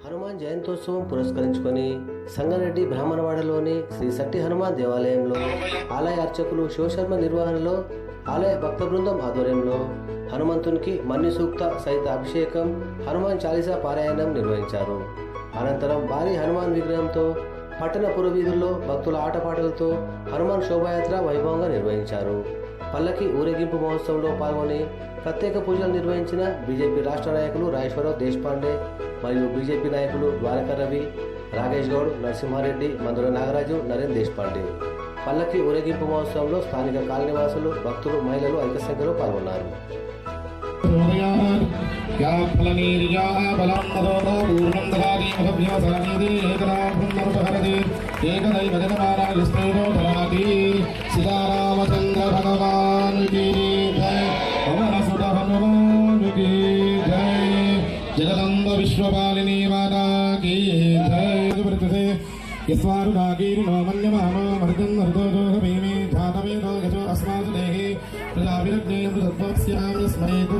హనుమాన్ జయంతోత్సవం పురస్కరించుకొని సంగారెడ్డి బ్రాహ్మణవాడలోని శ్రీ సట్టి హనుమాన్ దేవాలయంలో ఆలయ అర్చకులు శివశర్మ నిర్వహణలో ఆలయ భక్త బృందం ఆధ్వర్యంలో హనుమంతునికి మన్యు సూక్త సహిత అభిషేకం, హనుమాన్ చాలీసా పారాయణం నిర్వహించారు. అనంతరం భారీ హనుమాన్ విగ్రహంతో పట్టణ పురవీధుల్లో భక్తుల ఆటపాటలతో హనుమాన్ శోభాయాత్ర వైభవంగా నిర్వహించారు. పల్లకి ఊరేగింపు మహోత్సవంలో పాల్గొని ప్రత్యేక పూజలు నిర్వహించిన బీజేపీ రాష్ట్ర నాయకులు రాజేశ్వరరావు దేశపాండే మరియు బీజేపీ నాయకులు ద్వారకా రవి, రాకేష్ గౌడ్, నరసింహారెడ్డి, మందుల నాగరాజు, నరేంద్ర దేశపాండే. పల్లకి ఊరేగింపు మహోత్సవంలో స్థానిక కాలనీవాసులు, భక్తులు, మహిళలు అధిక సంఖ్యలో పాల్గొన్నారు. సీతారామచంద్ర భగవాన్ की जय, पवन सुत हनुमान की जय, जगदम्ब विश्वपालिनी माता की जय. यस्वारुणागीरिणो मन्यमानो मर्दं मर्दोदोहमेमे जातवेदो गजो अस्मासु देहि प्रजाभिरज्ञेयं सत्त्वस्यां स्मरेतु.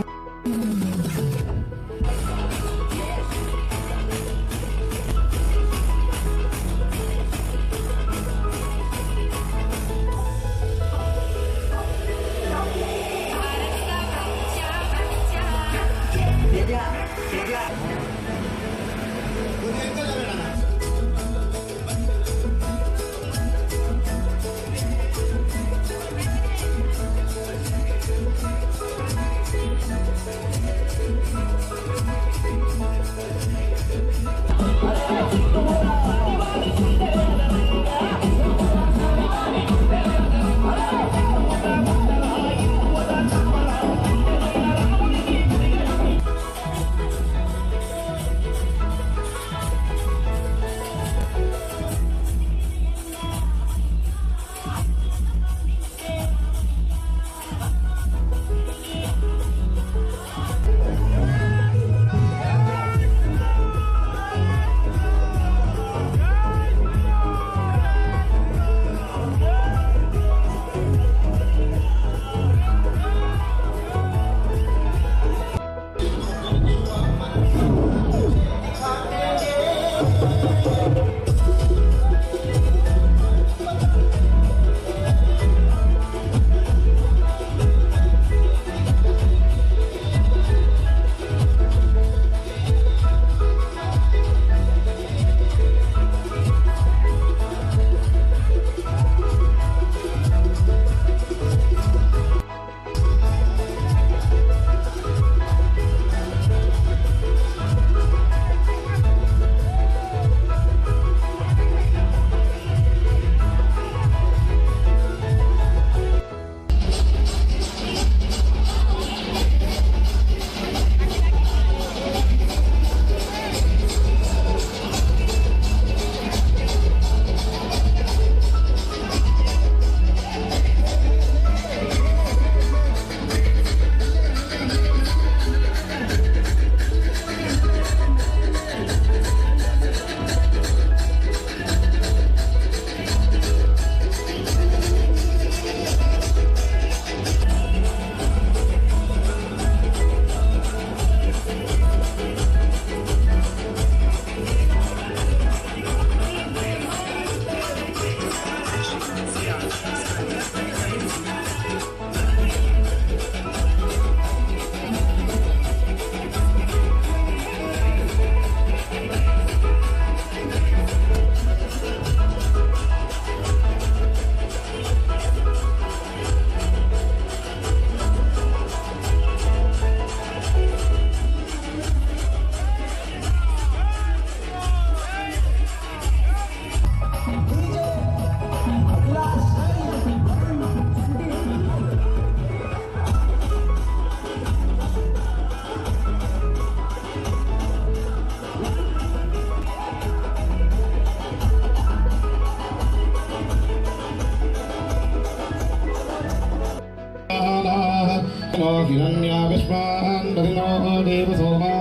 हिरण्याविश्वान् दधिनो देवसोमा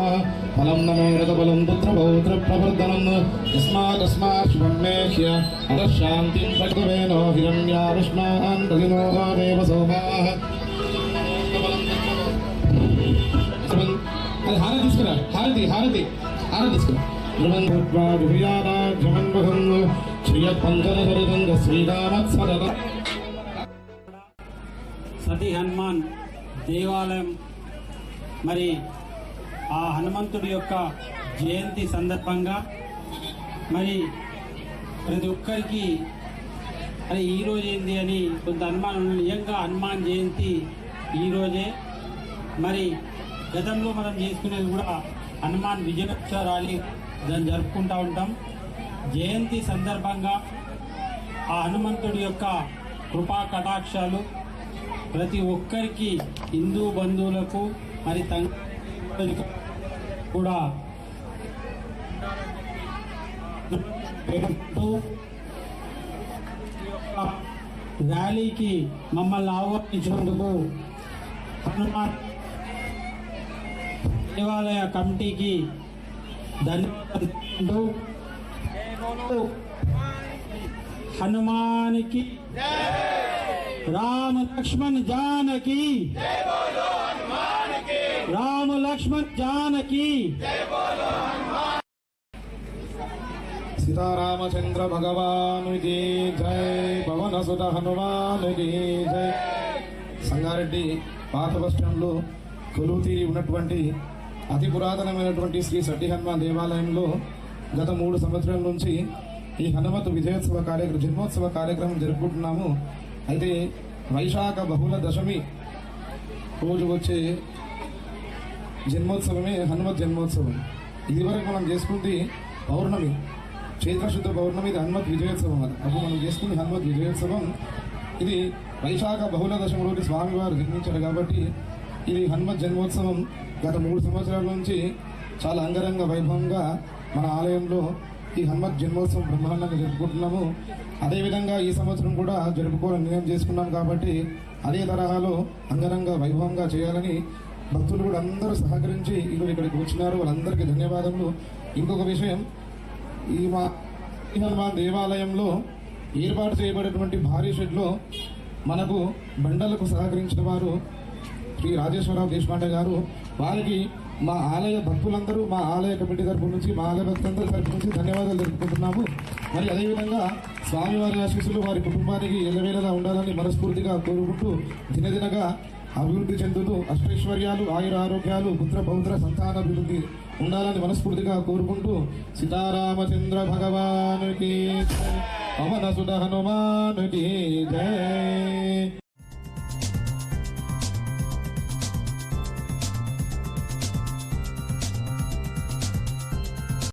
फलं नमेरतबलं पुत्रपौत्रप्रवर्धनं यस्मादस्मात् शुभं मेह्य अतः शान्तिं प्रकवेनो हिरण्याविश्वान् दधिनो देवसोमा. హారతి తీసుకురా, హారతి హారతి హారతి తీసుకురా. సతీ హనుమాన్ దేవాలయం మరి ఆ హనుమంతుడి యొక్క జయంతి సందర్భంగా మరి ప్రతి ఒక్కరికి అది ఈరోజు ఏంది అని కొంత అనుమానం ఉంది. నిజంగా హనుమాన్ జయంతి ఈరోజే. మరి గతంలో మనం చేసుకునేది కూడా హనుమాన్ విజయోత్సవ ర్యాలీ దాన్ని జరుపుకుంటూ ఉంటాం. జయంతి సందర్భంగా ఆ హనుమంతుడి యొక్క కృపా కటాక్షాలు ప్రతి ఒక్కరికి, హిందూ బంధువులకు మరి కూడా ర్యాలీకి మమ్మల్ని ఆహ్వానించినందుకు హనుమాన్ దేవాలయ కమిటీకి ధన్యవాదాలు. హనుమానికి రామ లక్ష్మణ్ జానకి, రామ లక్ష్మణ్ జానకి. సీతారామచంద్ర భగవానుకి జై, పవన సుత హనుమానుకి జై. సంగారెడ్డి పాత బస్టాండ్లో కొలువు తీరి ఉన్నటువంటి అతి పురాతనమైనటువంటి శ్రీ సట్టి హనుమాన్ దేవాలయంలో గత 3 సంవత్సరాల నుంచి ఈ హనుమతు విజయోత్సవ జన్మోత్సవ కార్యక్రమం జరుపుకుంటున్నాము. అయితే వైశాఖ బహుళ దశమి రోజు వచ్చే జన్మోత్సవమే హనుమత్ జన్మోత్సవం. ఇదివరకు మనం చేసుకుంది పౌర్ణమి, చైత్రశుద్ధ పౌర్ణమి, ఇది హనుమత్ విజయోత్సవం. అప్పుడు మనం చేసుకుంది హనుమత్ విజయోత్సవం. ఇది వైశాఖ బహుళ దశమి రోజు స్వామివారు జన్మించారు కాబట్టి ఇది హనుమత్ జన్మోత్సవం గత 3 సంవత్సరాల నుంచి చాలా అంగరంగ వైభవంగా మన ఆలయంలో ఈ హనుమత్ జన్మోత్సవం బ్రహ్మాండంగా జరుపుకుంటున్నాము. అదేవిధంగా ఈ సంవత్సరం కూడా జరుపుకోవాలని నిర్ణయం చేసుకున్నాం కాబట్టి అదే తరహాలో అంగరంగ వైభవంగా చేయాలని భక్తులు కూడా అందరూ సహకరించి ఈరోజు ఇక్కడికి వచ్చినారు. వాళ్ళందరికీ ధన్యవాదములు. ఇంకొక విషయం, ఈ మా హనుమాన్ దేవాలయంలో ఏర్పాటు చేయబడినటువంటి భారీ షెడ్లో మనకు బండలకు సహకరించిన వారు శ్రీ రాజేశ్వరరావు దేశపాండే గారు. వారికి మా ఆలయ భక్తులందరూ, మా ఆలయ కమిటీ తరపు నుంచి, మా ఆలయ భక్తులందరి తరపు నుంచి ధన్యవాదాలు తెలుపుకుంటున్నాము. మరి అదేవిధంగా స్వామివారి ఆశీస్సులు వారి కుటుంబానికి ఎల్లవేళలా ఉండాలని మనస్ఫూర్తిగా కోరుకుంటూ దినదినగా అభివృద్ధి చెందుతూ అష్టైశ్వర్యాలు, ఆయుర ఆరోగ్యాలు, పుత్ర పౌత్ర సంతానాభివృద్ధి ఉండాలని మనస్ఫూర్తిగా కోరుకుంటూ సీతారామచంద్ర భగవానుకి, పవన సుత హనుమానుకి జై.